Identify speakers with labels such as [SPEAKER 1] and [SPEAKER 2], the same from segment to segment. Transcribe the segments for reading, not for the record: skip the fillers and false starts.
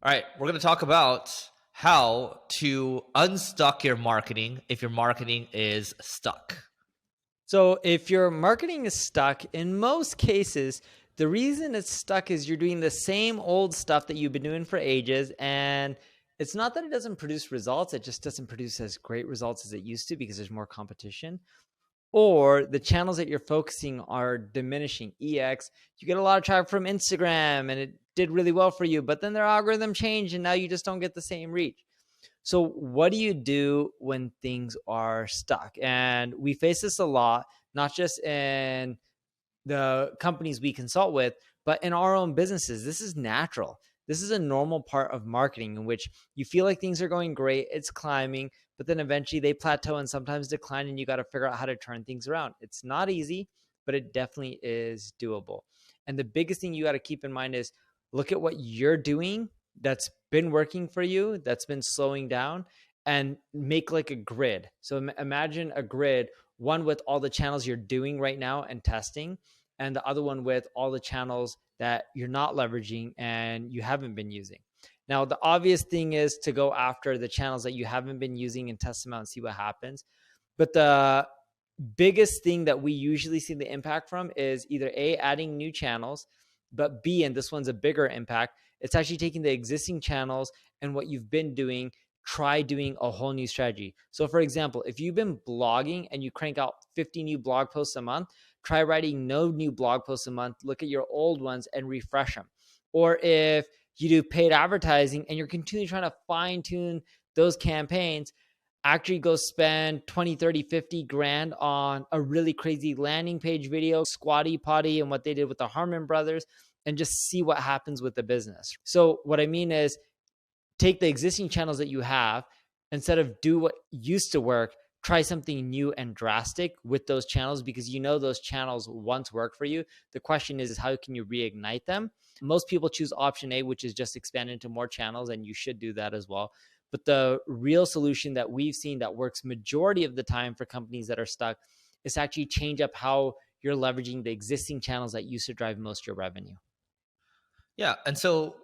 [SPEAKER 1] All right, we're going to talk about how to unstuck your marketing if your marketing is stuck.
[SPEAKER 2] So if your marketing is stuck, in most cases, the reason it's stuck is you're doing the same old stuff that you've been doing for ages. And it's not that it doesn't produce results, it just doesn't produce as great results as it used to because there's more competition. Or the channels that you're focusing are diminishing. EX, you get a lot of traffic from Instagram and it did really well for you, but then their algorithm changed and now you just don't get the same reach. So what do you do when things are stuck? And we face this a lot, not just in the companies we consult with, but in our own businesses. This is natural. This is a normal part of marketing in which you feel like things are going great, it's climbing, but then eventually they plateau and sometimes decline, and you got to figure out how to turn things around. It's not easy, but it definitely is doable. And the biggest thing you got to keep in mind is look at what you're doing that's been working for you, that's been slowing down, and make like a grid. So imagine a grid, one with all the channels you're doing right now and testing, and the other one with all the channels that you're not leveraging and you haven't been using. Now, the obvious thing is to go after the channels that you haven't been using and test them out and see what happens. But the biggest thing that we usually see the impact from is either A, adding new channels, but B, and this one's a bigger impact, it's actually taking the existing channels and what you've been doing, try doing a whole new strategy. So for example, if you've been blogging and you crank out 50 new blog posts a month, try writing no new blog posts a month, look at your old ones and refresh them. Or if you do paid advertising and you're continually trying to fine tune those campaigns, actually go spend 20, 30, 50 grand on a really crazy landing page video, Squatty Potty and what they did with the Harmon brothers, and just see what happens with the business. So what I mean is take the existing channels that you have, instead of do what used to work, try something new and drastic with those channels, because you know those channels once worked for you. The question is how can you reignite them? Most people choose option A, which is just expand into more channels, and you should do that as well. But the real solution that we've seen that works majority of the time for companies that are stuck is to actually change up how you're leveraging the existing channels that used to drive most of your revenue.
[SPEAKER 1] Yeah. And so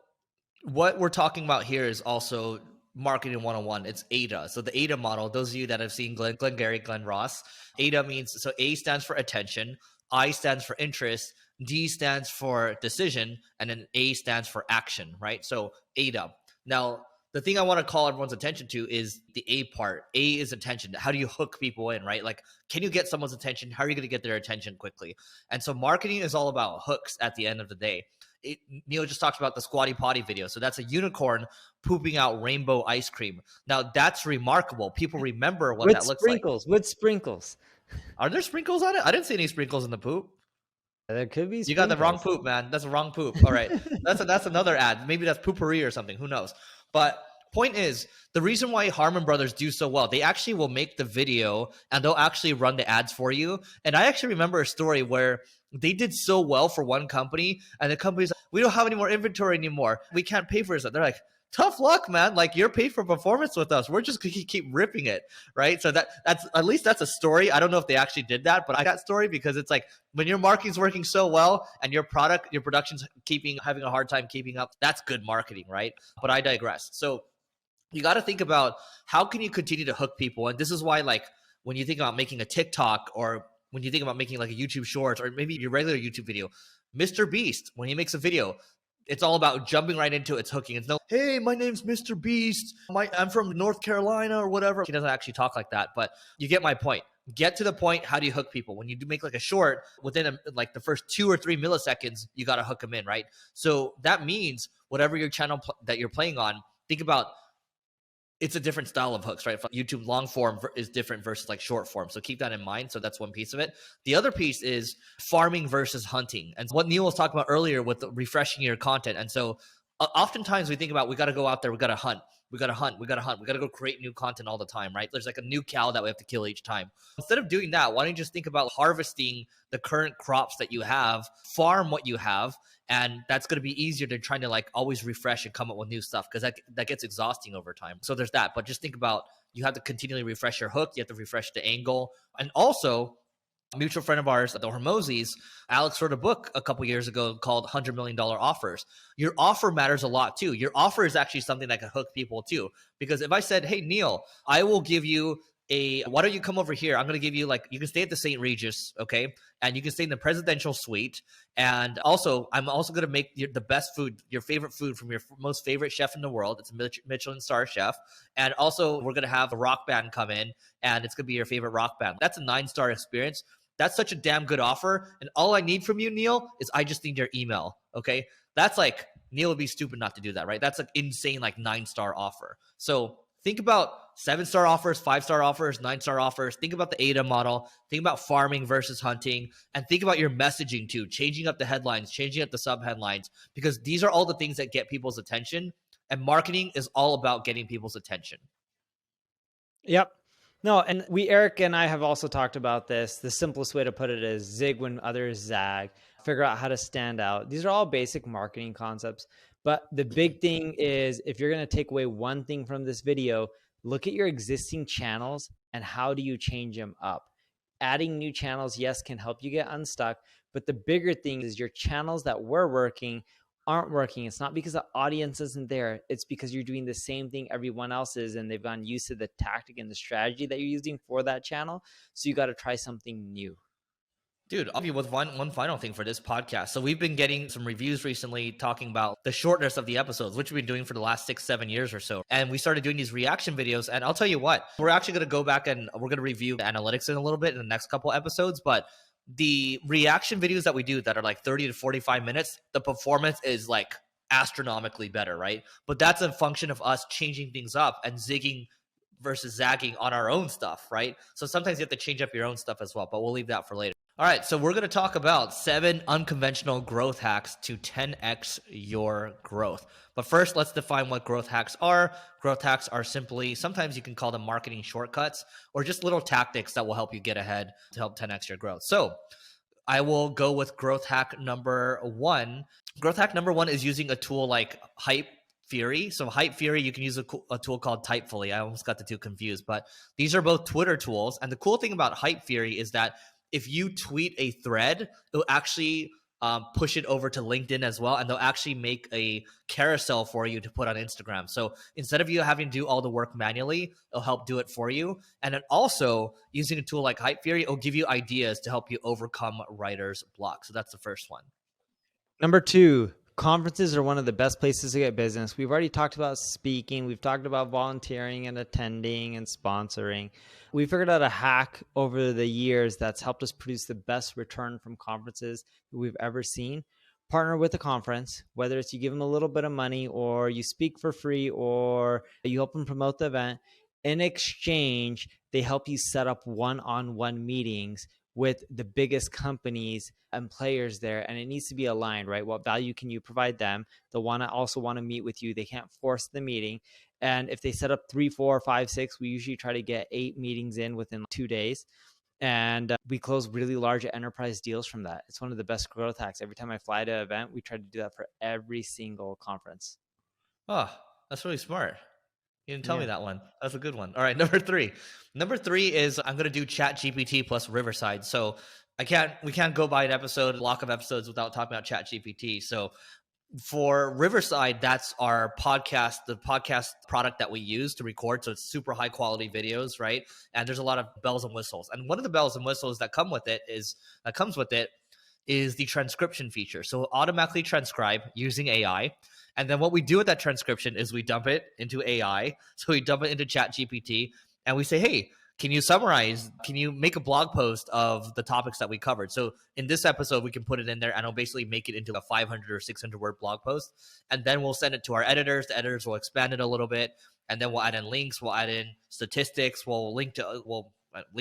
[SPEAKER 1] what we're talking about here is also marketing 101. It's AIDA. So the AIDA model, those of you that have seen Glenn Gary, Glenn Ross, AIDA means, so A stands for attention, I stands for interest, D stands for decision, and then A stands for action, right? So AIDA. Now, the thing I want to call everyone's attention to is the A part. A is attention. How do you hook people in, right? Like, can you get someone's attention? How are you going to get their attention quickly? And so marketing is all about hooks at the end of the day. Neil just talked about the Squatty Potty video. So that's a unicorn pooping out rainbow ice cream. Now, that's remarkable. People remember what that looks like.
[SPEAKER 2] With sprinkles.
[SPEAKER 1] Are there sprinkles on it? I didn't see any sprinkles in the poop.
[SPEAKER 2] There could be sprinkles.
[SPEAKER 1] You got the wrong poop, man. That's a wrong poop. All right. That's another ad. Maybe that's poopery or something. Who knows? But point is, the reason why Harmon Brothers do so well, they actually will make the video and they'll actually run the ads for you. And I actually remember a story where they did so well for one company, and the company's like, we don't have any more inventory anymore. We can't pay for it. They're like, tough luck, man. Like, you're paid for performance with us. We're just gonna keep ripping it, right? So that's at least that's a story. I don't know if they actually did that, but I got story because it's like when your marketing's working so well and your production's having a hard time keeping up, that's good marketing, right? But I digress. So you got to think about how can you continue to hook people, and this is why, like, when you think about making a TikTok or when you think about making like a YouTube Shorts or maybe your regular YouTube video, Mr. Beast, when he makes a video, it's all about jumping right into it. It's hooking. It's no, hey, my name's Mr. Beast. I'm from North Carolina or whatever. He doesn't actually talk like that, but you get my point. Get to the point. How do you hook people? When you do make like a short, within like the first 2 or 3 milliseconds, you got to hook them in, right? So that means whatever your channel that you're playing on, think about it's a different style of hooks, right? YouTube long form is different versus like short form. So keep that in mind. So that's one piece of it. The other piece is farming versus hunting. And what Neil was talking about earlier with refreshing your content. And so oftentimes we think about, we got to go out there, we got to hunt. We got to hunt. We got to go create new content all the time, right? There's like a new cow that we have to kill each time. Instead of doing that, why don't you just think about harvesting the current crops that you have, farm what you have, and that's going to be easier than trying to like always refresh and come up with new stuff, because that gets exhausting over time. So there's that. But just think about, you have to continually refresh your hook. You have to refresh the angle. And also, A mutual friend of ours, the Hormozis, Alex wrote a book a couple years ago called $100 million offers. Your offer matters a lot too. Your offer is actually something that can hook people too. Because if I said, hey, Neil, I will give you why don't you come over here? I'm going to give you you can stay at the St. Regis, okay? And you can stay in the presidential suite. And also, I'm also going to make the best food, your favorite food from your most favorite chef in the world. It's a Michelin star chef. And also, we're going to have a rock band come in, and it's going to be your favorite rock band. That's a 9-star experience. That's such a damn good offer. And all I need from you, Neil, is I just need your email, okay? That's Neil would be stupid not to do that, right? That's insane 9-star offer. So think about 7-star offers, 5-star offers, 9-star offers. Think about the ADA model. Think about farming versus hunting. And think about your messaging too, changing up the headlines, changing up the sub-headlines, because these are all the things that get people's attention. And marketing is all about getting people's attention.
[SPEAKER 2] Yep. No, and Eric and I have also talked about this. The simplest way to put it is zig when others zag, figure out how to stand out. These are all basic marketing concepts. But the big thing is, if you're going to take away one thing from this video, look at your existing channels and how do you change them up. Adding new channels, yes, can help you get unstuck. But the bigger thing is your channels that were working aren't working. It's not because the audience isn't there. It's because you're doing the same thing everyone else is, and they've gotten used to the tactic and the strategy that you're using for that channel. So you got to try something new.
[SPEAKER 1] Dude, I'll be with one final thing for this podcast. So we've been getting some reviews recently talking about the shortness of the episodes, which we've been doing for the last 6-7 years or so. And we started doing these reaction videos. And I'll tell you what, we're actually going to go back and we're going to review the analytics in a little bit in the next couple episodes. But the reaction videos that we do that are 30 to 45 minutes, the performance is astronomically better, right? But that's a function of us changing things up and zigging versus zagging on our own stuff, right? So sometimes you have to change up your own stuff as well, but we'll leave that for later. All right, so we're going to talk about 7 unconventional growth hacks to 10x your growth. But first, let's define what growth hacks are. Growth hacks are simply, sometimes you can call them marketing shortcuts or just little tactics that will help you get ahead to help 10x your growth. So I will go with growth hack number 1. Growth hack number 1 is using a tool like Hype Fury. So Hype Fury, you can use a tool called Typefully. I almost got the two confused, but these are both Twitter tools. And the cool thing about Hype Fury is that if you tweet a thread, it'll actually push it over to LinkedIn as well. And they'll actually make a carousel for you to put on Instagram. So instead of you having to do all the work manually, it'll help do it for you. And then also using a tool like Hype Fury, it'll give you ideas to help you overcome writer's block. So that's the first one.
[SPEAKER 2] Number 2, conferences are one of the best places to get business. We've already talked about speaking. We've talked about volunteering and attending and sponsoring. We figured out a hack over the years that's helped us produce the best return from conferences that we've ever seen. Partner with a conference, whether it's you give them a little bit of money or you speak for free or you help them promote the event. In exchange, they help you set up one-on-one meetings with the biggest companies and players there. And it needs to be aligned, right? What value can you provide them? They'll also want to meet with you. They can't force the meeting. And if they set up 3, 4, 5, 6, we usually try to get 8 meetings in within 2 days. And we close really large enterprise deals from that. It's one of the best growth hacks. Every time I fly to an event, we try to do that for every single conference.
[SPEAKER 1] Oh, that's really smart. You didn't tell me that one. That's a good one. All right, number 3. Number 3 is I'm going to do ChatGPT plus Riverside. So we can't go by a block of episodes without talking about ChatGPT. So for Riverside, that's our podcast, the podcast product that we use to record. So it's super high quality videos, right? And there's a lot of bells and whistles. And one of the bells and whistles that comes with it is the transcription feature. So it'll automatically transcribe using AI. And then what we do with that transcription is we dump it into AI. So we dump it into ChatGPT and we say, hey, can you summarize? Can you make a blog post of the topics that we covered? So in this episode, we can put it in there and it'll basically make it into a 500 or 600 word blog post. And then we'll send it to our editors. The editors will expand it a little bit. And then we'll add in links. We'll add in statistics. We'll link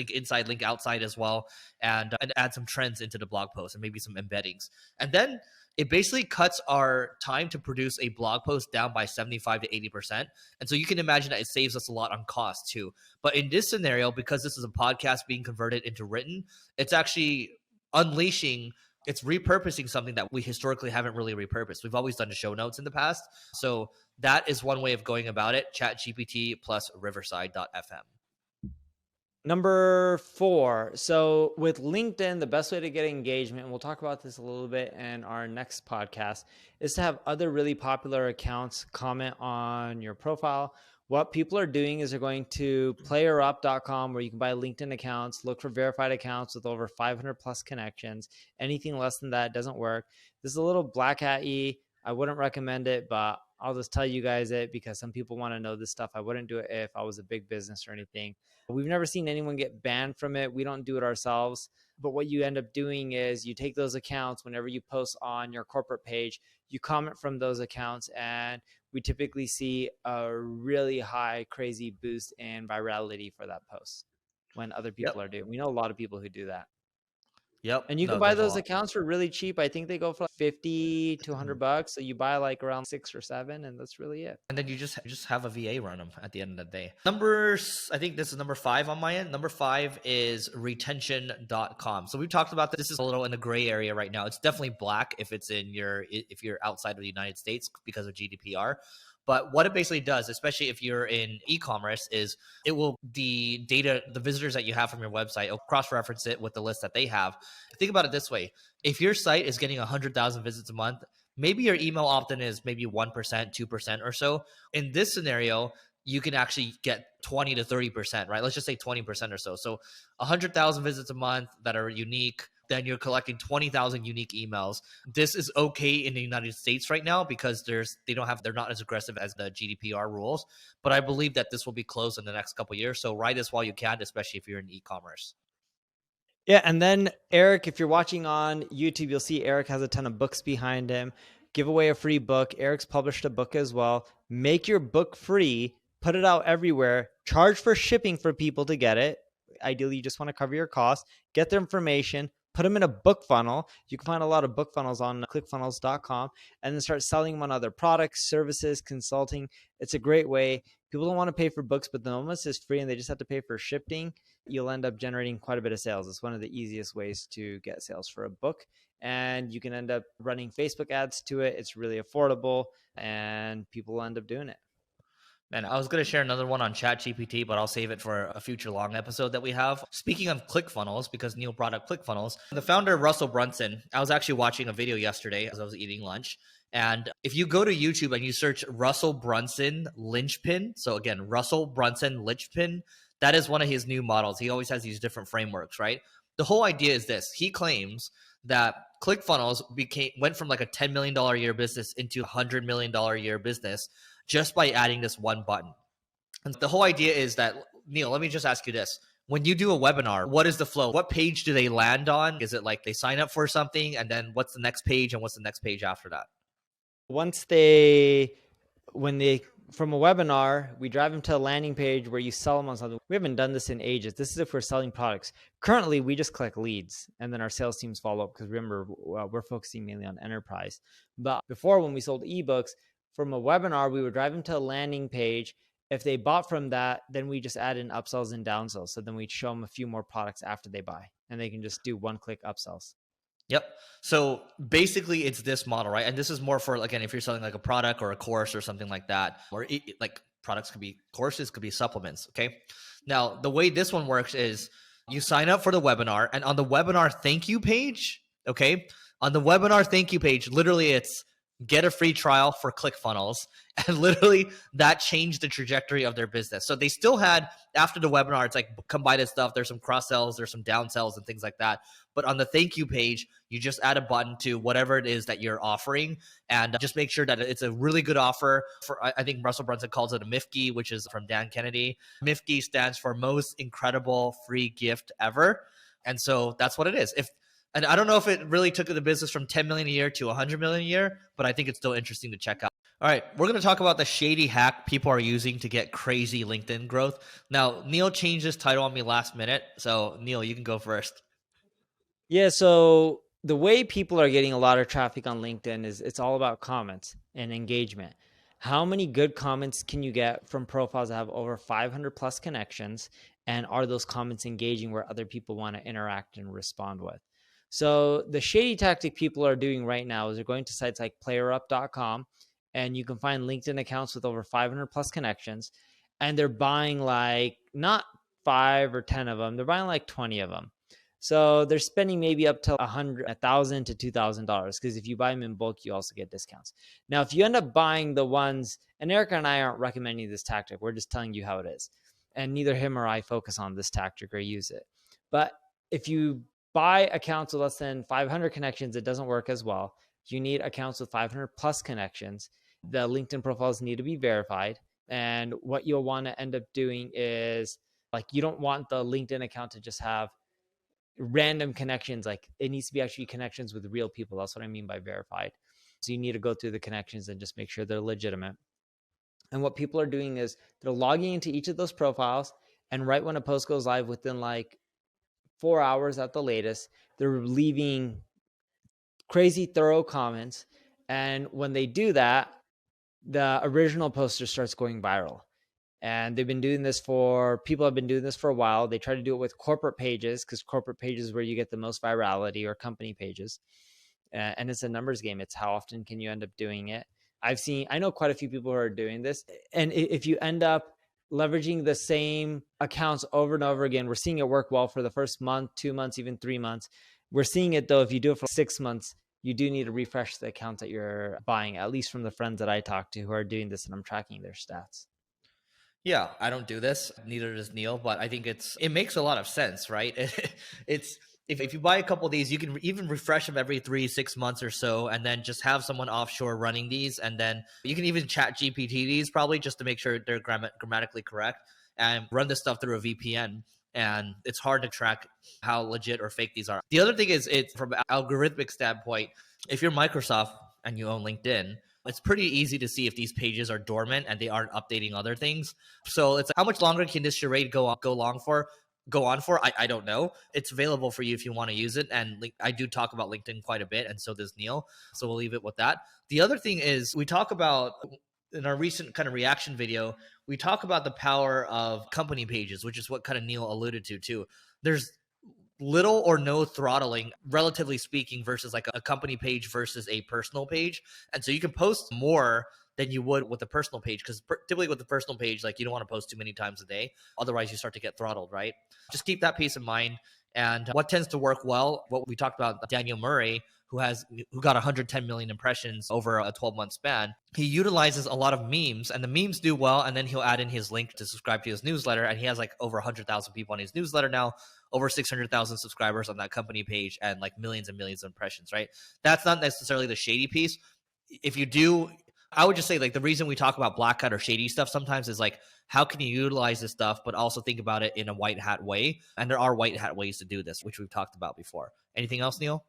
[SPEAKER 1] inside, link outside as well. And add some trends into the blog post and maybe some embeddings. And then it basically cuts our time to produce a blog post down by 75 to 80%. And so you can imagine that it saves us a lot on cost too. But in this scenario, because this is a podcast being converted into written, it's actually it's repurposing something that we historically haven't really repurposed. We've always done the show notes in the past. So that is one way of going about it, ChatGPT plus Riverside.fm.
[SPEAKER 2] Number 4. So with LinkedIn, the best way to get engagement, and we'll talk about this a little bit in our next podcast, is to have other really popular accounts comment on your profile. What people are doing is they're going to playerup.com, where you can buy LinkedIn accounts, look for verified accounts with over 500 plus connections. Anything less than that doesn't work. This is a little black hat-y. I wouldn't recommend it, but I'll just tell you guys it because some people want to know this stuff. I wouldn't do it if I was a big business or anything. We've never seen anyone get banned from it. We don't do it ourselves. But what you end up doing is you take those accounts whenever you post on your corporate page, you comment from those accounts, and we typically see a really high, crazy boost in virality for that post when other people
[SPEAKER 1] Yep.
[SPEAKER 2] are doing. We know a lot of people who do that.
[SPEAKER 1] Yep.
[SPEAKER 2] And you can
[SPEAKER 1] No,
[SPEAKER 2] buy
[SPEAKER 1] there's a
[SPEAKER 2] those
[SPEAKER 1] lot.
[SPEAKER 2] accounts for really cheap. I think they go for like 50 to $100. So you buy like around 6 or 7, and that's really it.
[SPEAKER 1] And then you just have a VA run them at the end of the day. I think this is number 5 on my end. Number 5 is retention.com. So we've talked about this. This is a little in the gray area right now. It's definitely black if you're outside of the United States because of GDPR. But what it basically does, especially if you're in e-commerce, is the data, the visitors that you have from your website, it'll cross-reference it with the list that they have. Think about it this way. If your site is getting 100,000 visits a month, maybe your email opt-in is maybe 1%, 2% or so. In this scenario, you can actually get 20 to 30%, right? Let's just say 20% or so. So 100,000 visits a month that are unique, then you're collecting 20,000 unique emails. This is okay in the United States right now because they're not as aggressive as the GDPR rules. But I believe that this will be closed in the next couple of years. So ride this while you can, especially if you're in e-commerce.
[SPEAKER 2] Yeah, and then Eric, if you're watching on YouTube, you'll see Eric has a ton of books behind him. Give away a free book. Eric's published a book as well. Make your book free, put it out everywhere, charge for shipping for people to get it. Ideally, you just want to cover your costs, get their information, put them in a book funnel. You can find a lot of book funnels on clickfunnels.com, and then start selling them on other products, services, consulting. It's a great way. People don't want to pay for books, but the moment is free and they just have to pay for shipping. You'll end up generating quite a bit of sales. It's one of the easiest ways to get sales for a book. And you can end up running Facebook ads to it. It's really affordable and people will end up doing it.
[SPEAKER 1] Man, I was going to share another one on ChatGPT, but I'll save it for a future long episode that we have. Speaking of ClickFunnels, because Neil brought up ClickFunnels, the founder, Russell Brunson, I was actually watching a video yesterday as I was eating lunch. And if you go to YouTube and you search Russell Brunson linchpin, so again, Russell Brunson linchpin, that is one of his new models. He always has these different frameworks, right? The whole idea is this. He claims that ClickFunnels went from like a $10 million a year business into a $100 million a year business just by adding this one button. And the whole idea is that, Neil, let me just ask you this. When you do a webinar, what is the flow? What page do they land on? Is it like they sign up for something and then what's the next page and what's the next page after that?
[SPEAKER 2] From a webinar, we drive them to a landing page where you sell them on something. We haven't done this in ages. This is if we're selling products. Currently, we just collect leads and then our sales teams follow up because remember, we're focusing mainly on enterprise. But before, when we sold ebooks, from a webinar, we would drive them to a landing page. If they bought from that, then we just add in upsells and downsells. So then we'd show them a few more products after they buy and they can just do one-click upsells.
[SPEAKER 1] Yep. So basically it's this model, right? And this is more for, again, if you're selling like a product or a course or something like that, or like products could be courses, could be supplements. Okay. Now, the way this one works is you sign up for the webinar, and on the webinar thank you page, okay, on the webinar thank you page, literally it's get a free trial for ClickFunnels. And literally that changed the trajectory of their business. So they still had, after the webinar, it's like come buy this stuff. There's some cross sells, there's some down sells and things like that. But on the thank you page, you just add a button to whatever it is that you're offering, and just make sure that it's a really good offer. I think Russell Brunson calls it a MIFGI, which is from Dan Kennedy. MIFGI stands for most incredible free gift ever. And so that's what it is. And I don't know if it really took the business from 10 million a year to 100 million a year, but I think it's still interesting to check out. All right, we're going to talk about the shady hack people are using to get crazy LinkedIn growth. Now, Neil changed his title on me last minute. So, Neil, you can go first.
[SPEAKER 2] Yeah, so the way people are getting a lot of traffic on LinkedIn is it's all about comments and engagement. How many good comments can you get from profiles that have over 500 plus connections? And are those comments engaging where other people want to interact and respond with? So the shady tactic people are doing right now is they're going to sites like playerup.com, and you can find LinkedIn accounts with over 500 plus connections, and they're buying like not 5 or 10 of them. They're buying like 20 of them. So they're spending maybe up to $1,000 to $2,000, because if you buy them in bulk, you also get discounts. Now, if you end up buying the ones, and Eric and I aren't recommending this tactic, we're just telling you how it is. And neither him or I focus on this tactic or use it. But if you buy accounts with less than 500 connections, it doesn't work as well. You need accounts with 500 plus connections. The LinkedIn profiles need to be verified. And what you'll want to end up doing is, like, you don't want the LinkedIn account to just have random connections. Like, it needs to be actually connections with real people. That's what I mean by verified. So you need to go through the connections and just make sure they're legitimate. And what people are doing is they're logging into each of those profiles, and right when a post goes live, within like 4 hours at the latest, they're leaving crazy thorough comments. And when they do that, the original poster starts going viral. And people have been doing this for a while. They try to do it with corporate pages, because corporate pages is where you get the most virality, or company pages. And it's a numbers game. It's how often can you end up doing it. I know quite a few people who are doing this. And if you end up leveraging the same accounts over and over again, we're seeing it work well for the first month, 2 months, even 3 months. We're seeing it though, if you do it for 6 months, you do need to refresh the accounts that you're buying, at least from the friends that I talk to who are doing this, and I'm tracking their stats.
[SPEAKER 1] Yeah, I don't do this. Neither does Neil, but I think it makes a lot of sense, right? It's if you buy a couple of these, you can even refresh them every 3-6 months or so, and then just have someone offshore running these, and then you can even chat GPT these probably just to make sure they're grammatically correct, and run this stuff through a VPN. And it's hard to track how legit or fake these are. The other thing is, it's from an algorithmic standpoint, if you're Microsoft and you own LinkedIn, it's pretty easy to see if these pages are dormant and they aren't updating other things. So it's how much longer can this charade go on for? I don't know. It's available for you if you want to use it. And I do talk about LinkedIn quite a bit, and so does Neil. So we'll leave it with that. The other thing is, we talk about, in our recent kind of reaction video, we talk about the power of company pages, which is what kind of Neil alluded to too. There's little or no throttling, relatively speaking, versus like a company page versus a personal page. And so you can post more than you would with a personal page, because typically with the personal page, like, you don't want to post too many times a day. Otherwise you start to get throttled, right? Just keep that peace in mind. And what tends to work well, what we talked about, Daniel Murray, who got 110 million impressions over a 12-month span. He utilizes a lot of memes, and the memes do well, and then he'll add in his link to subscribe to his newsletter, and he has like over 100,000 people on his newsletter now, over 600,000 subscribers on that company page, and like millions and millions of impressions, right? That's not necessarily the shady piece. If you do, I would just say, like, the reason we talk about black hat or shady stuff sometimes is like, how can you utilize this stuff, but also think about it in a white hat way? And there are white hat ways to do this, which we've talked about before. Anything else, Neil?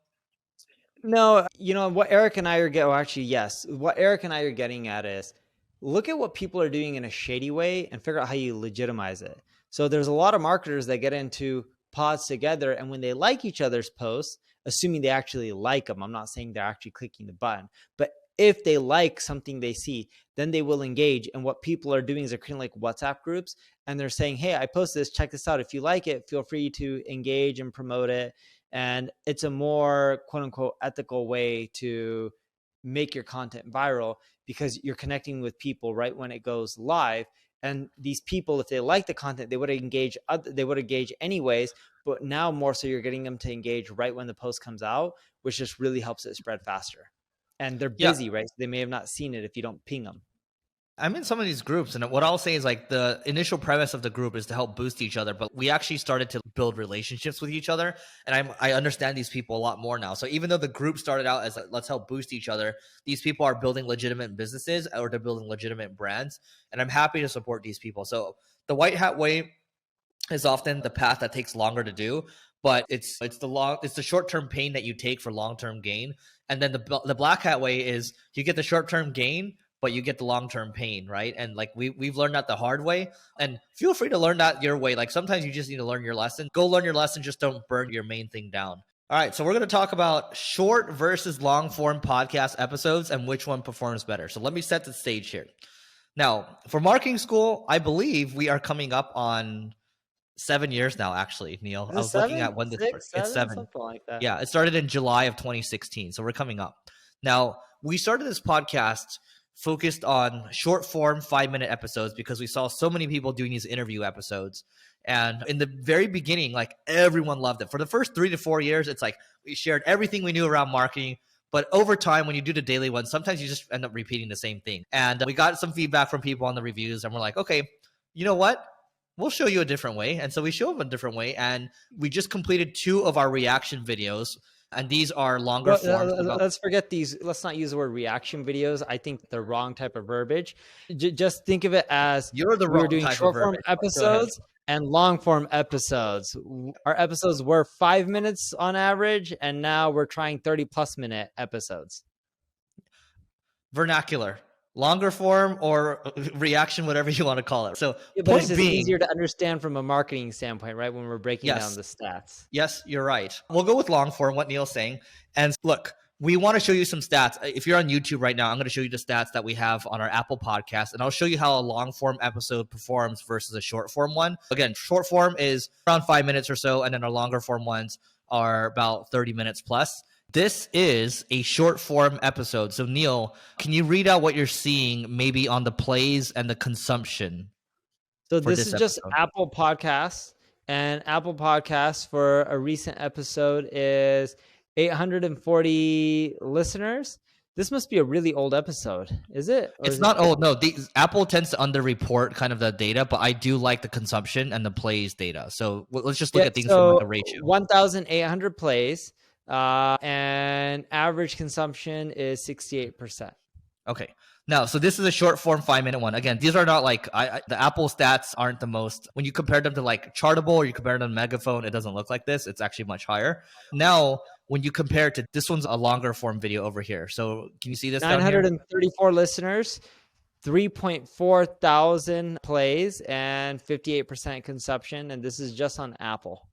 [SPEAKER 2] No, what Eric and I are getting, actually, yes. What Eric and I are getting at is, look at what people are doing in a shady way and figure out how you legitimize it. So there's a lot of marketers that get into pods together, and when they like each other's posts, assuming they actually like them, I'm not saying they're actually clicking the button, but if they like something they see, then they will engage. And what people are doing is they're creating like WhatsApp groups, and they're saying, hey, I posted this, check this out. If you like it, feel free to engage and promote it. And it's a more quote unquote ethical way to make your content viral, because you're connecting with people right when it goes live. And these people, if they like the content, they would engage anyways. But now more so, you're getting them to engage right when the post comes out, which just really helps it spread faster. And they're busy, right? So they may have not seen it if you don't ping them.
[SPEAKER 1] I'm in some of these groups, and what I'll say is, like, the initial premise of the group is to help boost each other, but we actually started to build relationships with each other, and I understand these people a lot more now. So even though the group started out as, like, let's help boost each other, these people are building legitimate businesses, or they're building legitimate brands, and I'm happy to support these people. So the white hat way is often the path that takes longer to do, but it's the short-term pain that you take for long-term gain. And then the black hat way is, you get the short-term gain, but you get the long-term pain, right? And like we've learned that the hard way, and feel free to learn that your way. Like, sometimes you just need to learn your lesson. Go learn your lesson. Just don't burn your main thing down. All right. So we're going to talk about short versus long form podcast episodes and which one performs better. So let me set the stage here. Now, for marketing school, I believe we are coming up on 7 years now, actually, Neil. I was looking at when this started. It's 7.
[SPEAKER 2] Something like that.
[SPEAKER 1] Yeah. It started in July of 2016. So we're coming up. Now, we started this podcast focused on short form 5-minute episodes because we saw so many people doing these interview episodes. And in the very beginning, like everyone loved it. For the first 3 to 4 years, it's like we shared everything we knew around marketing. But over time, when you do the daily ones, sometimes you just end up repeating the same thing. And we got some feedback from people on the reviews, and we're like, okay, you know what? We'll show you a different way. And so we show them a different way. And we just completed 2 of our reaction videos. And these are longer forms.
[SPEAKER 2] Let's forget these. Let's not use the word reaction videos. I think the wrong type of verbiage. Just think of it as
[SPEAKER 1] You're the
[SPEAKER 2] we're
[SPEAKER 1] wrong
[SPEAKER 2] doing
[SPEAKER 1] type
[SPEAKER 2] short
[SPEAKER 1] of
[SPEAKER 2] form
[SPEAKER 1] verbiage.
[SPEAKER 2] episodes and long form episodes. Our episodes were 5 minutes on average, and now we're trying 30+ minute episodes.
[SPEAKER 1] Vernacular. Longer form or reaction, whatever you want to call it. So
[SPEAKER 2] Yeah, but it's just easier to understand from a marketing standpoint, right? When we're breaking down the stats.
[SPEAKER 1] Yes, you're right. We'll go with long form, what Neil's saying. And look, we want to show you some stats. If you're on YouTube right now, I'm going to show you the stats that we have on our Apple podcast, and I'll show you how a long form episode performs versus a short form one. Again, short form is around 5 minutes or so, and then our longer form ones are about 30 minutes plus. This is a short form episode. So Neil, can you read out what you're seeing maybe on the plays and the consumption?
[SPEAKER 2] So this is just Apple Podcasts, and Apple Podcasts for a recent episode is 840 listeners. This must be a really old episode. Is it?
[SPEAKER 1] It's not old. No, Apple tends to underreport kind of the data, but I do like the consumption and the plays data. So let's just look at things from like a ratio.
[SPEAKER 2] 1,800 plays. And average consumption is 68%.
[SPEAKER 1] Okay. Now, so this is a short form 5-minute one. Again, these are not like the Apple stats aren't the most. When you compare them to like Chartable or you compare them to Megaphone, it doesn't look like this. It's actually much higher. Now, when you compare it to this one's a longer form video over here. So can you see this?
[SPEAKER 2] 934 listeners, 3.4 thousand plays, and 58% consumption. And this is just on Apple.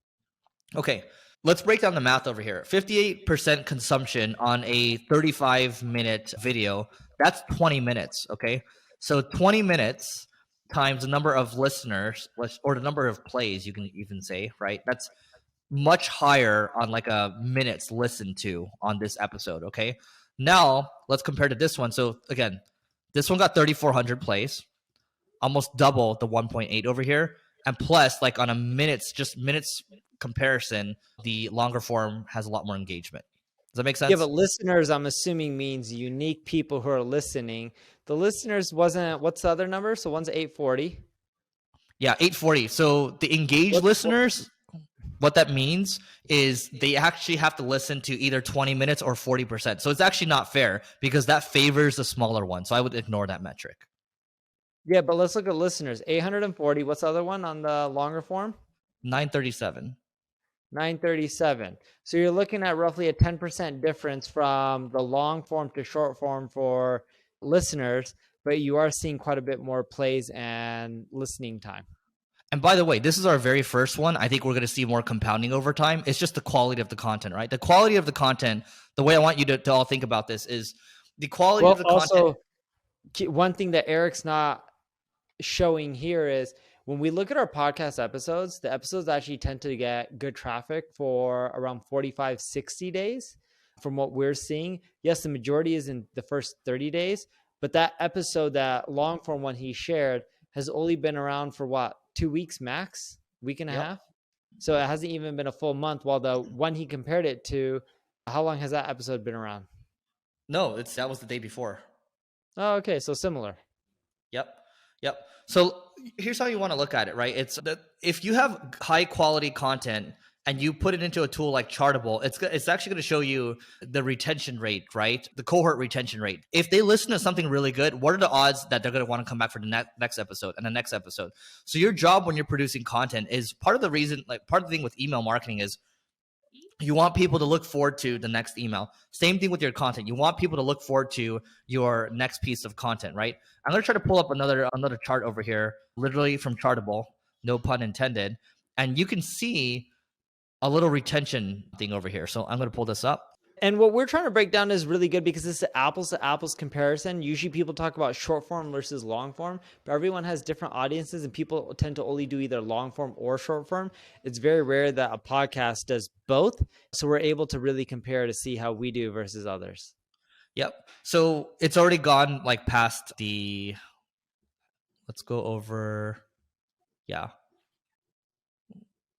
[SPEAKER 1] Okay. Let's break down the math over here. 58% consumption on a 35-minute video. That's 20 minutes, okay? So 20 minutes times the number of listeners, or the number of plays, you can even say, right? That's much higher on like a minutes listened to on this episode, okay? Now, let's compare to this one. So again, this one got 3,400 plays, almost double the 1.8 over here. And plus, like on a minutes comparison, the longer form has a lot more engagement. Does that make sense?
[SPEAKER 2] Yeah, but listeners, I'm assuming means unique people who are listening. The listeners wasn't, what's the other number? So one's 840.
[SPEAKER 1] Yeah, 840. So the engaged listeners, what that means is they actually have to listen to either 20 minutes or 40%. So it's actually not fair because that favors the smaller one. So I would ignore that metric.
[SPEAKER 2] Yeah, but let's look at listeners. 840. What's the other one on the longer form?
[SPEAKER 1] 937.
[SPEAKER 2] 937. So you're looking at roughly a 10% difference from the long form to short form for listeners, but you are seeing quite a bit more plays and listening time.
[SPEAKER 1] And by the way, this is our very first one. I think we're going to see more compounding over time. It's just the quality of the content, right? The quality of the content, the way I want you to all think about this is the quality of the content.
[SPEAKER 2] One thing that Eric's not showing here is when we look at our podcast episodes, the episodes actually tend to get good traffic for around 45, 60 days from what we're seeing. Yes, the majority is in the first 30 days, but that episode, that long form one he shared, has only been around for what, 2 weeks max, week and a half. So it hasn't even been a full month, while the one he compared it to, how long has that episode been around?
[SPEAKER 1] No, that was the day before.
[SPEAKER 2] Oh, okay. So similar.
[SPEAKER 1] Yep. So here's how you want to look at it, right? It's that if you have high quality content and you put it into a tool like Chartable, it's actually going to show you the retention rate, right? The cohort retention rate. If they listen to something really good, what are the odds that they're going to want to come back for the next episode and the next episode? So your job when you're producing content is part of the reason, like part of the thing with email marketing is you want people to look forward to the next email. Same thing with your content. You want people to look forward to your next piece of content, right? I'm going to try to pull up another chart over here, literally from Chartable, no pun intended. And you can see a little retention thing over here. So I'm going to pull this up.
[SPEAKER 2] And what we're trying to break down is really good because it's an apples to apples comparison. Usually people talk about short form versus long form, but everyone has different audiences and people tend to only do either long form or short form. It's very rare that a podcast does both. So we're able to really compare to see how we do versus others.
[SPEAKER 1] Yep. So it's already gone like past the, let's go over. Yeah.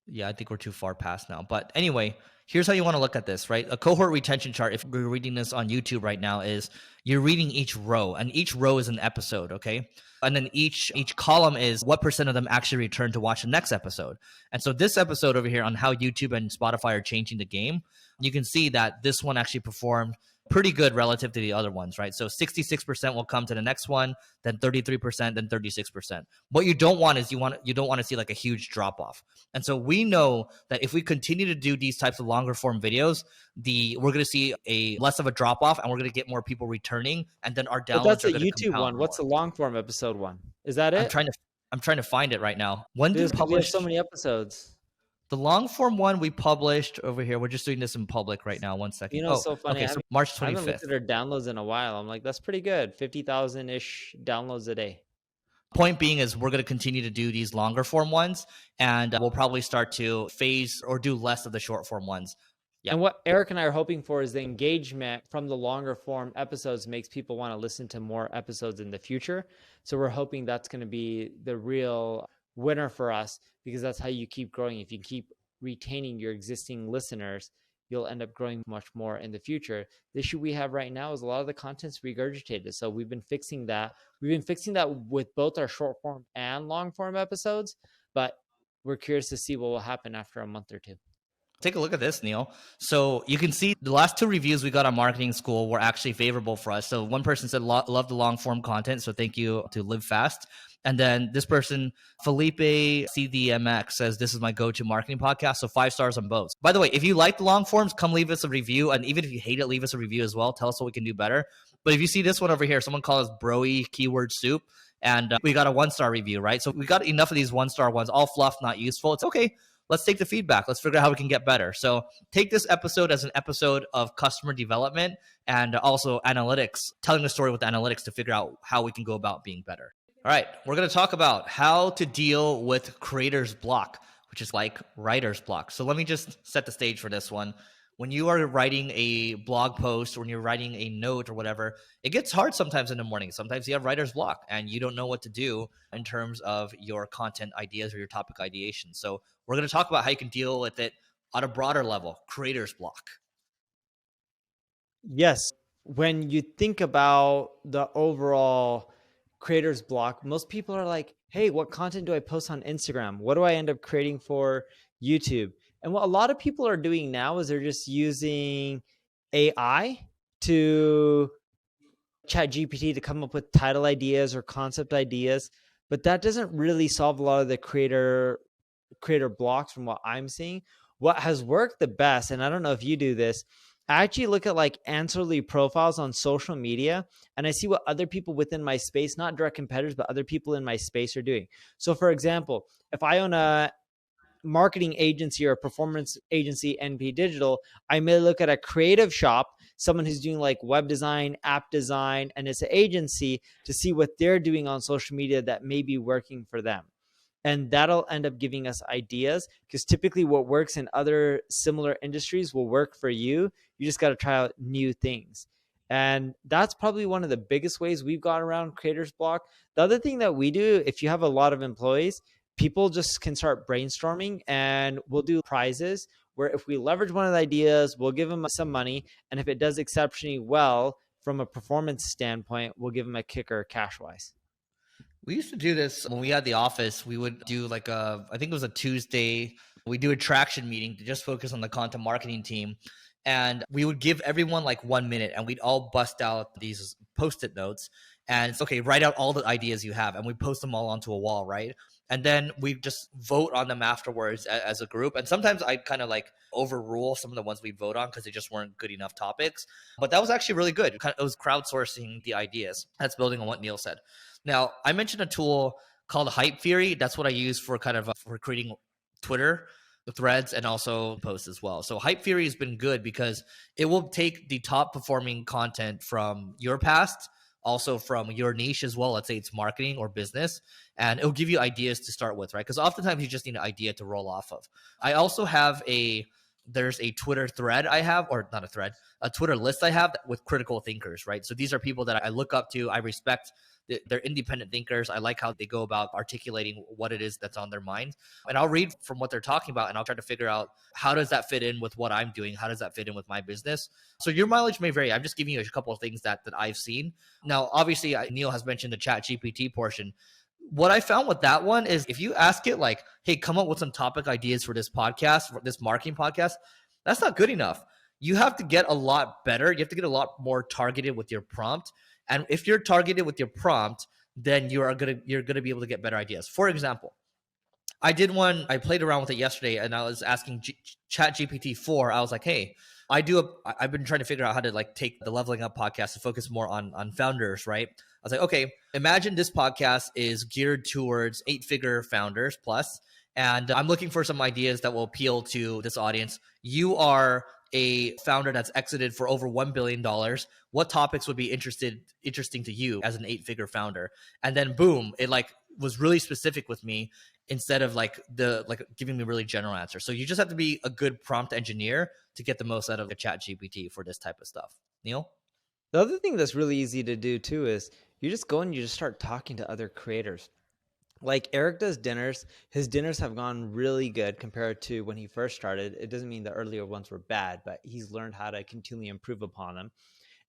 [SPEAKER 1] Yeah, I think we're too far past now. But anyway, here's how you want to look at this, right? A cohort retention chart, if you're reading this on YouTube right now, is you're reading each row, and each row is an episode, okay? And then each column is what percent of them actually return to watch the next episode. And so this episode over here on how YouTube and Spotify are changing the game, you can see that this one actually performed pretty good relative to the other ones, right? So 66% will come to the next one, then 33%, then 36%. What you don't want is you don't want to see like a huge drop off. And so we know that if we continue to do these types of longer form videos, we're going to see a less of a drop off, and we're going to get more people returning, and then our
[SPEAKER 2] But that's
[SPEAKER 1] downloads
[SPEAKER 2] a
[SPEAKER 1] are going to
[SPEAKER 2] YouTube
[SPEAKER 1] compound
[SPEAKER 2] one.
[SPEAKER 1] more.
[SPEAKER 2] What's the long form episode one? Is that
[SPEAKER 1] I'm
[SPEAKER 2] it?
[SPEAKER 1] trying to I'm trying to find it right now. When did we
[SPEAKER 2] Because we have
[SPEAKER 1] publish
[SPEAKER 2] so many episodes.
[SPEAKER 1] the long form one? We published over here. We're just doing this in public right now. One second.
[SPEAKER 2] You know, it's
[SPEAKER 1] Oh,
[SPEAKER 2] so funny.
[SPEAKER 1] okay. So March
[SPEAKER 2] I haven't
[SPEAKER 1] 25th.
[SPEAKER 2] looked at our downloads in a while. I'm like, that's pretty good. 50,000-ish downloads a day.
[SPEAKER 1] Point being is we're going to continue to do these longer form ones, and we'll probably start to phase or do less of the short form ones. Yeah.
[SPEAKER 2] And what Eric and I are hoping for is the engagement from the longer form episodes makes people want to listen to more episodes in the future. So we're hoping that's going to be the real winner for us, because that's how you keep growing. If you keep retaining your existing listeners, you'll end up growing much more in the future. The issue we have right now is a lot of the content's regurgitated. So we've been fixing that. We've been fixing that with both our short form and long form episodes, but we're curious to see what will happen after a month or two.
[SPEAKER 1] Take a look at this, Neil. So you can see the last 2 reviews we got on Marketing School were actually favorable for us. So one person said, love the long form content. So thank you to Live Fast. And then this person, Felipe CDMX, says, this is my go-to marketing podcast. So 5 stars on both. By the way, if you like the long forms, come leave us a review. And even if you hate it, leave us a review as well. Tell us what we can do better. But if you see this one over here, someone calls broy keyword soup. And we got a 1-star review, right? So we got enough of these 1-star ones, all fluff, not useful. It's okay. Let's take the feedback. Let's figure out how we can get better. So take this episode as an episode of customer development and also analytics, telling the story with analytics to figure out how we can go about being better. All right, we're going to talk about how to deal with creator's block, which is like writer's block. So let me just set the stage for this one. When you are writing a blog post, or when you're writing a note or whatever, it gets hard sometimes in the morning. Sometimes you have writer's block and you don't know what to do in terms of your content ideas or your topic ideation. So we're going to talk about how you can deal with it on a broader level, creator's block.
[SPEAKER 2] Yes. When you think about the overall creator's block, most people are like, hey, what content do I post on Instagram? What do I end up creating for YouTube? And what a lot of people are doing now is they're just using AI to chat GPT to come up with title ideas or concept ideas. But that doesn't really solve a lot of the creator blocks from what I'm seeing. What has worked the best, and I don't know if you do this, I actually look at like answerly profiles on social media, and I see what other people within my space, not direct competitors, but other people in my space are doing. So for example, if I own a marketing agency or a performance agency, NP Digital, I may look at a creative shop, someone who's doing like web design, app design, and it's an agency, to see what they're doing on social media that may be working for them. And that'll end up giving us ideas, because typically what works in other similar industries will work for you. You just got to try out new things. And that's probably one of the biggest ways we've got around creator's block. The other thing that we do, if you have a lot of employees, people just can start brainstorming, and we'll do prizes where if we leverage one of the ideas, we'll give them some money. And if it does exceptionally well from a performance standpoint, we'll give them a kicker cash wise.
[SPEAKER 1] We used to do this when we had the office. We would do like I think it was a Tuesday, we do a traction meeting to just focus on the content marketing team. And we would give everyone like 1 minute, and we'd all bust out these Post-it notes. And it's okay, write out all the ideas you have, and we post them all onto a wall, right? And then we just vote on them afterwards as a group. And sometimes I kind of like overrule some of the ones we vote on because they just weren't good enough topics. But that was actually really good. It was crowdsourcing the ideas. That's building on what Neil said. Now, I mentioned a tool called Hype Theory. That's what I use for kind of for creating Twitter threads and also posts as well. So Hype Theory has been good because it will take the top performing content from your past, also from your niche as well. Let's say it's marketing or business, and it'll give you ideas to start with, right? Because oftentimes you just need an idea to roll off of. I also have a there's a Twitter thread I have, or not a thread, a Twitter list I have with critical thinkers, right? So these are people that I look up to, I respect. They're independent thinkers. I like how they go about articulating what it is that's on their mind. And I'll read from what they're talking about and I'll try to figure out how does that fit in with what I'm doing? How does that fit in with my business? So your mileage may vary. I'm just giving you a couple of things that I've seen. Now, obviously, Neil has mentioned the chat GPT portion. What I found with that one is if you ask it like, hey, come up with some topic ideas for this podcast, for this marketing podcast, that's not good enough. You have to get a lot better. You have to get a lot more targeted with your prompt. And if you're targeted with your prompt, then you're gonna be able to get better ideas. For example, I did one. I played around with it yesterday, and I was asking Chat GPT 4. I was like, "Hey, I've been trying to figure out how to like take the Leveling Up podcast to focus more on founders, right?" I was like, "Okay, imagine this podcast is geared towards 8-figure founders plus, and I'm looking for some ideas that will appeal to this audience. You are a founder that's exited for over $1 billion. What topics would be interesting to you as an 8-figure founder?" And then boom, it like was really specific with me instead of like giving me really general answers. So you just have to be a good prompt engineer to get the most out of the chat GPT for this type of stuff. Neil?
[SPEAKER 2] The other thing that's really easy to do too is you just go and you just start talking to other creators. Like Eric does dinners. His dinners have gone really good compared to when he first started. It doesn't mean the earlier ones were bad, but he's learned how to continually improve upon them.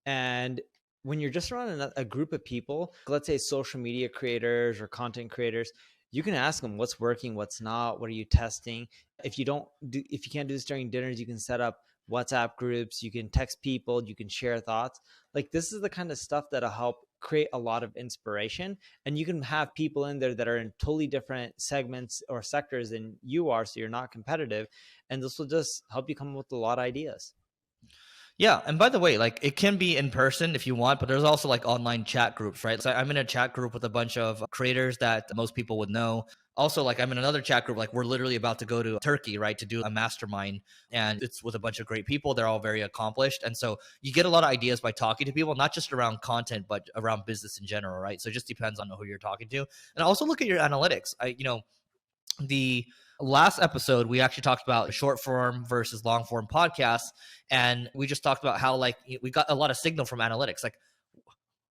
[SPEAKER 2] And when you're just around a group of people, let's say social media creators or content creators, you can ask them what's working, what's not, what are you testing. If you can't do this during dinners, you can set up WhatsApp groups, you can text people, you can share thoughts. Like this is the kind of stuff that'll help create a lot of inspiration, and you can have people in there that are in totally different segments or sectors than you are, so you're not competitive, and this will just help you come up with a lot of ideas.
[SPEAKER 1] Yeah, and by the way, like it can be in person if you want, but there's also like online chat groups, right? So I'm in a chat group with a bunch of creators that most people would know. Also, like I'm in another chat group, like we're literally about to go to Turkey, right, to do a mastermind, and it's with a bunch of great people. They're all very accomplished, and so you get a lot of ideas by talking to people, not just around content, but around business in general, right? So it just depends on who you're talking to, and also look at your analytics. The last episode we actually talked about short form versus long form podcasts, and we just talked about how like we got a lot of signal from analytics. Like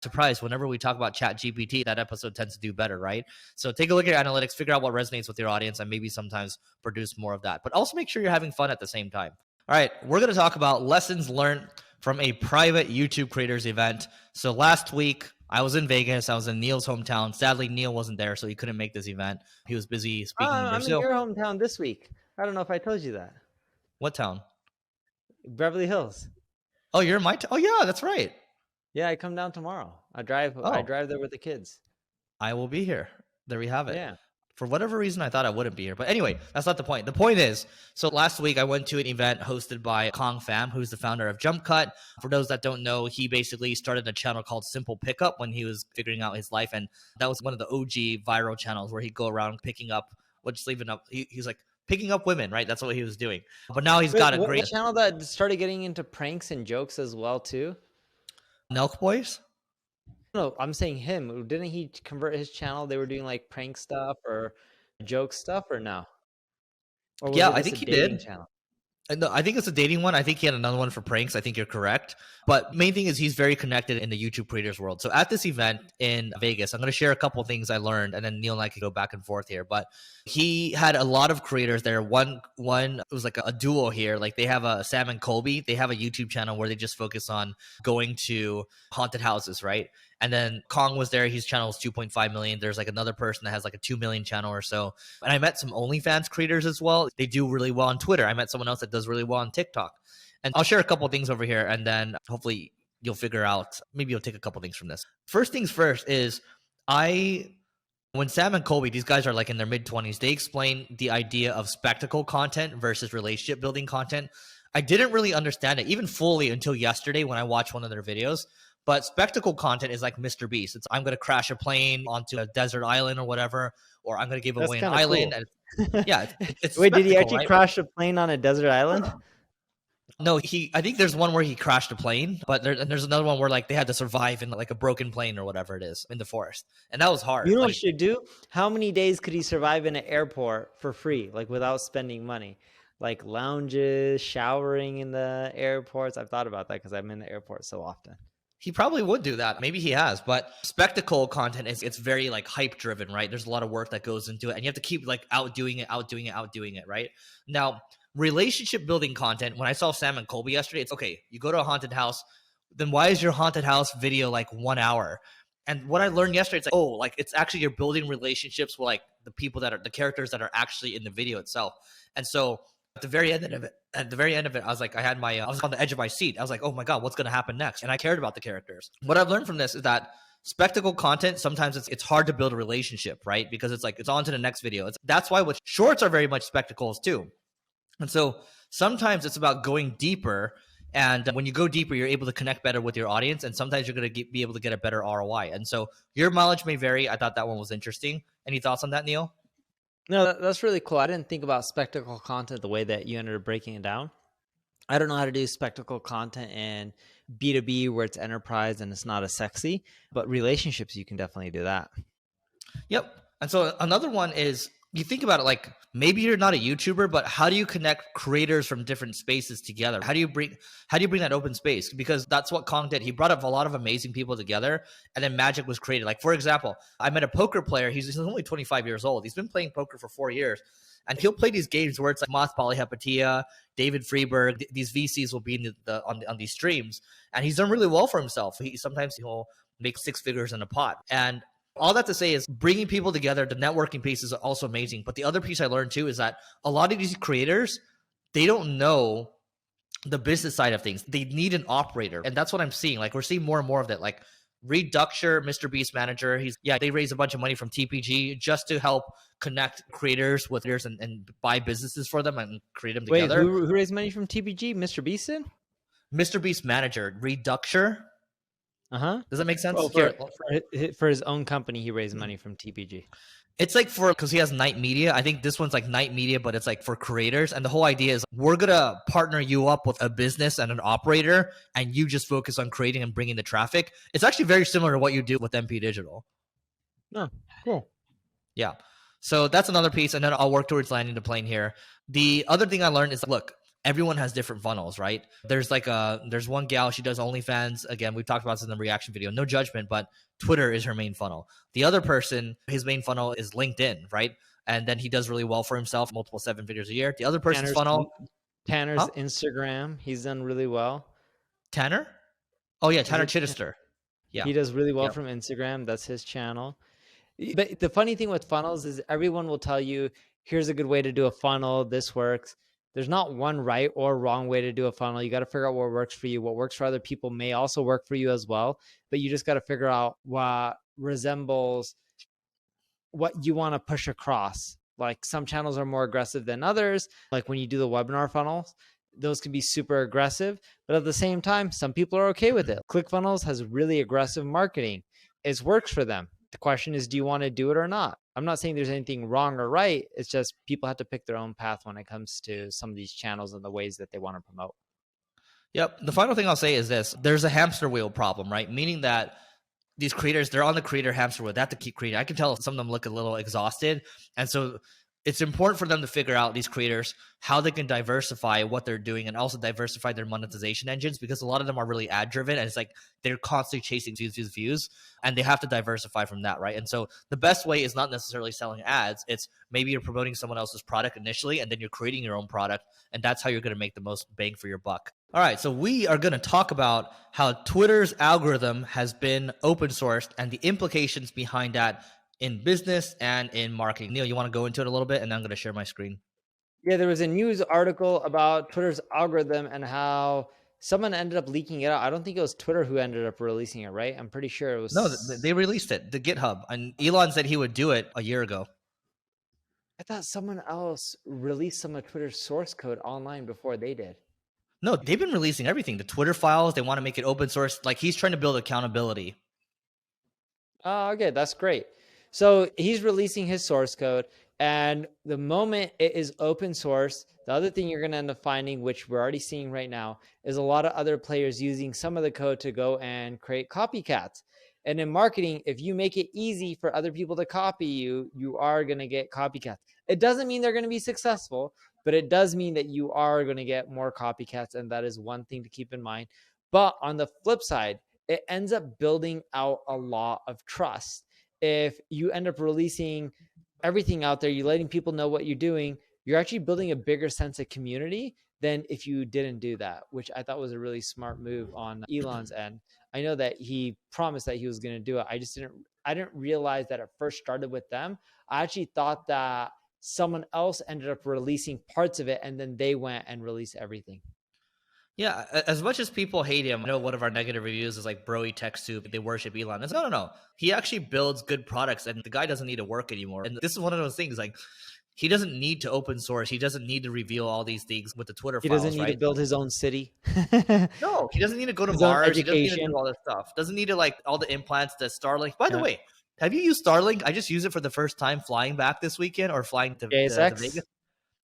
[SPEAKER 1] surprise, whenever we talk about chat GPT, that episode tends to do better, right? So take a look at your analytics, figure out what resonates with your audience, and maybe sometimes produce more of that, but also make sure you're having fun at the same time. All right, we're going to talk about lessons learned from a private YouTube creators event. So last week I was in Vegas. I was in Neil's hometown. Sadly, Neil wasn't there, so he couldn't make this event. He was busy speaking in
[SPEAKER 2] I'm in
[SPEAKER 1] Brazil.
[SPEAKER 2] your hometown this week. I don't know if I told you that.
[SPEAKER 1] What town?
[SPEAKER 2] Beverly Hills.
[SPEAKER 1] Oh, you're in my town? Oh, yeah, that's right.
[SPEAKER 2] Yeah, I come down tomorrow. I drive there with the kids.
[SPEAKER 1] I will be here. There we have it.
[SPEAKER 2] Yeah.
[SPEAKER 1] For whatever reason, I thought I wouldn't be here. But anyway, that's not the point. The point is, so last week I went to an event hosted by Kong Pham, who's the founder of Jump Cut. For those that don't know, he basically started a channel called Simple Pickup when he was figuring out his life. And that was one of the OG viral channels where he'd go around picking up, he's like picking up women, right? That's what he was doing. But now he's got a great
[SPEAKER 2] channel that started getting into pranks and jokes as well too.
[SPEAKER 1] Nelk Boys?
[SPEAKER 2] No, I'm saying him. Didn't he convert his channel? They were doing like prank stuff or joke stuff, or no? Or
[SPEAKER 1] yeah, I think he did.
[SPEAKER 2] Channel?
[SPEAKER 1] No, I think it's a dating one. I think he had another one for pranks. I think you're correct. But main thing is he's very connected in the YouTube creators world. So at this event in Vegas, I'm going to share a couple of things I learned, and then Neil and I could go back and forth here. But he had a lot of creators there. One it was like a duo here. Like they have a Sam and Colby. They have a YouTube channel where they just focus on going to haunted houses, right? And then Kong was there. His channel was 2.5 million. There's like another person that has like a 2 million channel or so. And I met some OnlyFans creators as well. They do really well on Twitter. I met someone else that does really well on TikTok. And I'll share a couple of things over here, and then hopefully you'll figure out, maybe you'll take a couple of things from this. First things first is when Sam and Colby, these guys are like in their mid-20s, they explain the idea of spectacle content versus relationship building content. I didn't really understand it even fully until yesterday when I watched one of their videos. But spectacle content is like Mr. Beast. It's I'm going to crash a plane onto a desert island or whatever, or I'm going to give away an island.
[SPEAKER 2] Cool.
[SPEAKER 1] And yeah, it's
[SPEAKER 2] Wait, did he actually
[SPEAKER 1] right?
[SPEAKER 2] crash a plane on a desert island?
[SPEAKER 1] No, I think there's one where he crashed a plane, but there's another one where like they had to survive in like a broken plane or whatever it is in the forest, and that was hard.
[SPEAKER 2] You know what you should do? How many days could he survive in an airport for free, like without spending money? like lounges, showering in the airports. I've thought about that because I'm in the airport so often.
[SPEAKER 1] He probably would do that. Maybe he has, but spectacle content it's very like hype driven, right? There's a lot of work that goes into it, and you have to keep like outdoing it, right? Now, relationship building content. When I saw Sam and Colby yesterday, it's okay. You go to a haunted house, then why is your haunted house video like 1 hour? And what I learned yesterday, it's like, oh, like it's actually you're building relationships with like the people that are the characters that are actually in the video itself. And so at the very end of it, I was like, I was on the edge of my seat. I was like, oh my God, what's going to happen next? And I cared about the characters. What I've learned from this is that spectacle content, sometimes it's hard to build a relationship, right? Because it's like, it's on to the next video. That's why with shorts are very much spectacles too. And so sometimes it's about going deeper. And when you go deeper, you're able to connect better with your audience. And sometimes you're going to be able to get a better ROI. And so your mileage may vary. I thought that one was interesting. Any thoughts on that, Neil?
[SPEAKER 2] No, that's really cool. I didn't think about spectacle content the way that you ended up breaking it down. I don't know how to do spectacle content in B2B where it's enterprise and it's not as sexy, but relationships, you can definitely do that.
[SPEAKER 1] Yep. And so another one is, you think about it like maybe you're not a YouTuber, but how do you connect creators from different spaces together? How do you bring that open space? Because that's what Kong did. He brought up a lot of amazing people together, and then magic was created. Like, for example, I met a poker player. He's only 25 years old. He's been playing poker for 4 years, and he'll play these games where it's like Moth Polyhepatia, David Freeberg. These VCs will be in on these streams, and he's done really well for himself. Sometimes he'll make 6 figures in a pot. And all that to say is bringing people together, the networking piece is also amazing. But the other piece I learned too is that a lot of these creators, they don't know the business side of things. They need an operator. And that's what I'm seeing. Like we're seeing more and more of that. Like Reed Ducksher, Mr. Beast manager, they raised a bunch of money from TPG just to help connect creators with theirs and buy businesses for them and create them together.
[SPEAKER 2] Wait, who raised money from TPG? Mr. Beast did?
[SPEAKER 1] Mr. Beast manager, Reed Ducksher.
[SPEAKER 2] Does
[SPEAKER 1] that make sense?
[SPEAKER 2] Oh, for his own company, he raised money from TPG.
[SPEAKER 1] It's like because he has Night Media. I think this one's like Night Media, but it's like for creators. And the whole idea is we're going to partner you up with a business and an operator, and you just focus on creating and bringing the traffic. It's actually very similar to what you do with MP Digital.
[SPEAKER 2] Oh, cool.
[SPEAKER 1] Yeah. So that's another piece. And then I'll work towards landing the plane here. The other thing I learned is, look, everyone has different funnels, right? There's one gal, she does OnlyFans. Again, we've talked about this in the reaction video. No judgment, but Twitter is her main funnel. The other person, his main funnel is LinkedIn, right? And then he does really well for himself, multiple 7 figures a year. The other person's
[SPEAKER 2] Tanner's Instagram, he's done really well.
[SPEAKER 1] Tanner? Oh yeah, Tanner Chittister. Yeah.
[SPEAKER 2] He does really well from Instagram. That's his channel. But the funny thing with funnels is everyone will tell you, here's a good way to do a funnel. This works. There's not one right or wrong way to do a funnel. You got to figure out what works for you. What works for other people may also work for you as well. But you just got to figure out what resembles what you want to push across. Like some channels are more aggressive than others. Like when you do the webinar funnels, those can be super aggressive. But at the same time, some people are okay with it. ClickFunnels has really aggressive marketing. It works for them. The question is, do you want to do it or not? I'm not saying there's anything wrong or right. It's just people have to pick their own path when it comes to some of these channels and the ways that they want to promote.
[SPEAKER 1] Yep. The final thing I'll say is this. There's a hamster wheel problem, right? Meaning that these creators, they're on the creator hamster wheel. They have to keep creating. I can tell some of them look a little exhausted. And so it's important for them to figure out, these creators, how they can diversify what they're doing and also diversify their monetization engines, because a lot of them are really ad driven and it's like they're constantly chasing views and they have to diversify from that, right? And so the best way is not necessarily selling ads. It's maybe you're promoting someone else's product initially and then you're creating your own product, and that's how you're going to make the most bang for your buck. All right, so we are going to talk about how Twitter's algorithm has been open sourced and the implications behind that in business and in marketing. Neil, you want to go into it a little bit, and then I'm going to share my screen.
[SPEAKER 2] Yeah, there was a news article about Twitter's algorithm and how someone ended up leaking it out. I don't think it was Twitter who ended up releasing it, right? I'm pretty sure it was.
[SPEAKER 1] No, they released it, the GitHub. And Elon said he would do it a year ago.
[SPEAKER 2] I thought someone else released some of Twitter's source code online before they did.
[SPEAKER 1] No, they've been releasing everything. The Twitter files, they want to make it open source. Like, he's trying to build accountability.
[SPEAKER 2] Oh, okay, that's great. So he's releasing his source code, and the moment it is open source, the other thing you're going to end up finding, which we're already seeing right now, is a lot of other players using some of the code to go and create copycats. And in marketing, if you make it easy for other people to copy you, you are going to get copycats. It doesn't mean they're going to be successful, but it does mean that you are going to get more copycats. And that is one thing to keep in mind. But on the flip side, it ends up building out a lot of trust. If you end up releasing everything out there, you're letting people know what you're doing, you're actually building a bigger sense of community than if you didn't do that, which I thought was a really smart move on Elon's end. I know that he promised that he was going to do it. I didn't realize that it first started with them. I actually thought that someone else ended up releasing parts of it and then they went and released everything.
[SPEAKER 1] Yeah, as much as people hate him, I know one of our negative reviews is like broy tech soup. They worship Elon. It's, no. He actually builds good products, and the guy doesn't need to work anymore. And this is one of those things, like, he doesn't need to open source. He doesn't need to reveal all these things with the Twitter
[SPEAKER 2] He
[SPEAKER 1] files,
[SPEAKER 2] doesn't need
[SPEAKER 1] right?
[SPEAKER 2] to build his own city.
[SPEAKER 1] No, he doesn't need to go to
[SPEAKER 2] His own
[SPEAKER 1] Mars. He doesn't need to
[SPEAKER 2] education.
[SPEAKER 1] do all this stuff. Doesn't need to like all the implants that Starlink. By the way, have you used Starlink? I just used it for the first time flying back this weekend or flying to Vegas.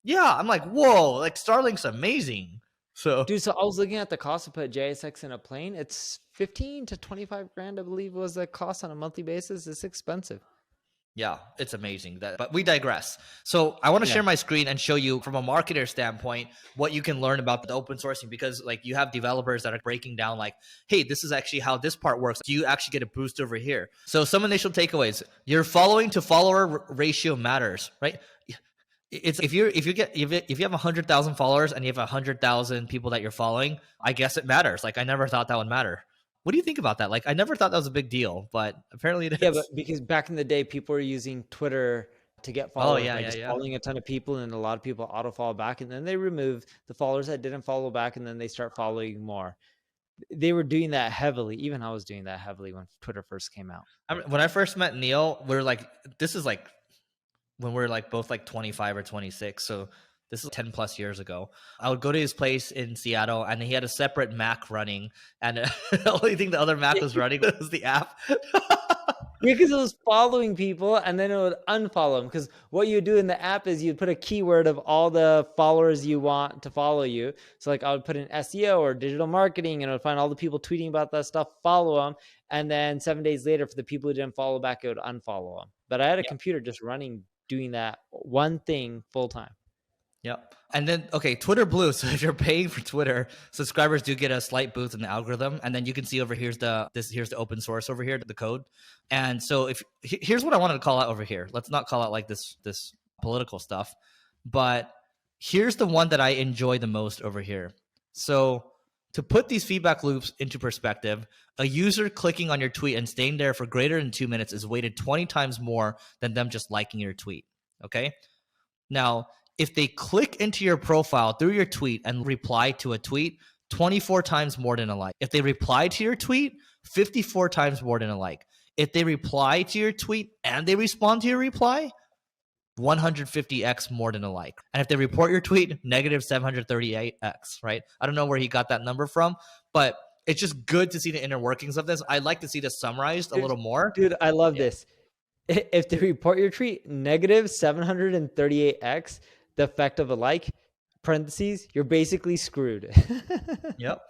[SPEAKER 1] Yeah, I'm like, whoa, like Starlink's amazing. So,
[SPEAKER 2] dude, so I was looking at the cost to put JSX in a plane. It's 15 to 25 grand, I believe, was the cost on a monthly basis. It's expensive.
[SPEAKER 1] Yeah, it's amazing. But we digress. So I want to share my screen and show you from a marketer standpoint what you can learn about the open sourcing, because like you have developers that are breaking down like, hey, this is actually how this part works. Do you actually get a boost over here? So some initial takeaways: your following to follower ratio matters, right? It's if you have 100,000 followers and you have 100,000 people that you're following, I guess it matters. Like I never thought that would matter. What do you think about that? Like, I never thought that was a big deal, but apparently it is.
[SPEAKER 2] Yeah, but because back in the day, people were using Twitter to get followers by just following a ton of people, and a lot of people auto-follow back, and then they remove the followers that didn't follow back, and then they start following more. They were doing that heavily. Even I was doing that heavily when Twitter first came out.
[SPEAKER 1] I mean, when I first met Neil, we were like, this is like when we we're like both like 25 or 26. So this is 10 plus years ago. I would go to his place in Seattle and he had a separate Mac running. And the only thing the other Mac was running was the app.
[SPEAKER 2] Because it was following people and then it would unfollow them. Because what you do in the app is you'd put a keyword of all the followers you want to follow you. So like I would put in SEO or digital marketing and I would find all the people tweeting about that stuff, follow them. And then 7 days later, for the people who didn't follow back, it would unfollow them. But I had a computer just running, doing that one thing full time.
[SPEAKER 1] Yep. And then, okay, Twitter Blue. So if you're paying for Twitter, subscribers do get a slight boost in the algorithm. And then you can see over here's the open source over here, the code. And so here's what I wanted to call out over here. Let's not call out like this political stuff, but here's the one that I enjoy the most over here. So to put these feedback loops into perspective, a user clicking on your tweet and staying there for greater than 2 minutes is weighted 20 times more than them just liking your tweet. Okay. Now, if they click into your profile through your tweet and reply to a tweet, 24 times more than a like. If they reply to your tweet, 54 times more than a like. If they reply to your tweet and they respond to your reply, 150x more than a like. And if they report your tweet, negative 738x, right? I don't know where he got that number from, but it's just good to see the inner workings of this. I'd like to see this summarized a little more.
[SPEAKER 2] Dude, I love this. If they report your tweet, negative 738x, the effect of a like, parentheses, you're basically screwed.
[SPEAKER 1] Yep.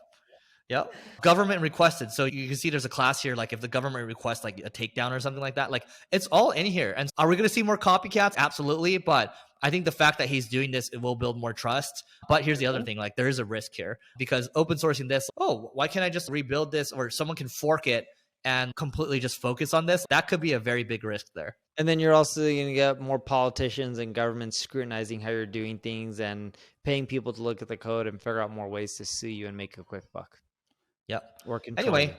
[SPEAKER 1] Government requested. So you can see there's a class here. Like if the government requests like a takedown or something like that, like it's all in here. And are we going to see more copycats? Absolutely. But I think the fact that he's doing this, it will build more trust. But here's the other thing, like there is a risk here because open sourcing this, oh, why can't I just rebuild this, or someone can fork it and completely just focus on this? That could be a very big risk there.
[SPEAKER 2] And then you're also going to get more politicians and governments scrutinizing how you're doing things and paying people to look at the code and figure out more ways to sue you and make a quick buck.
[SPEAKER 1] Yep.
[SPEAKER 2] Anyway,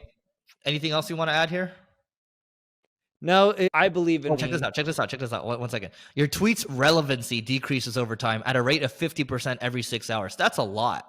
[SPEAKER 1] anything else you want to add here?
[SPEAKER 2] No, I believe in
[SPEAKER 1] check this out. One second. Your tweet's relevancy decreases over time at a rate of 50% every 6 hours. That's a lot.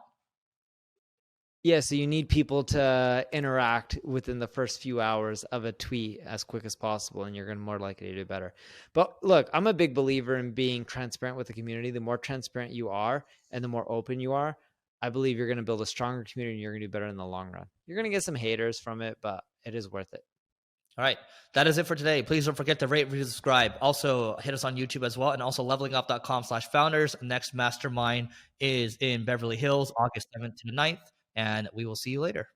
[SPEAKER 2] Yeah, so you need people to interact within the first few hours of a tweet as quick as possible, and you're going to more likely to do better. But look, I'm a big believer in being transparent with the community. The more transparent you are and the more open you are, I believe you're going to build a stronger community and you're going to do better in the long run. You're going to get some haters from it, but it is worth it.
[SPEAKER 1] All right. That is it for today. Please don't forget to rate, review, subscribe. Also hit us on YouTube as well. And also levelingup.com/founders. Next mastermind is in Beverly Hills, August 7th to the 9th. And we will see you later.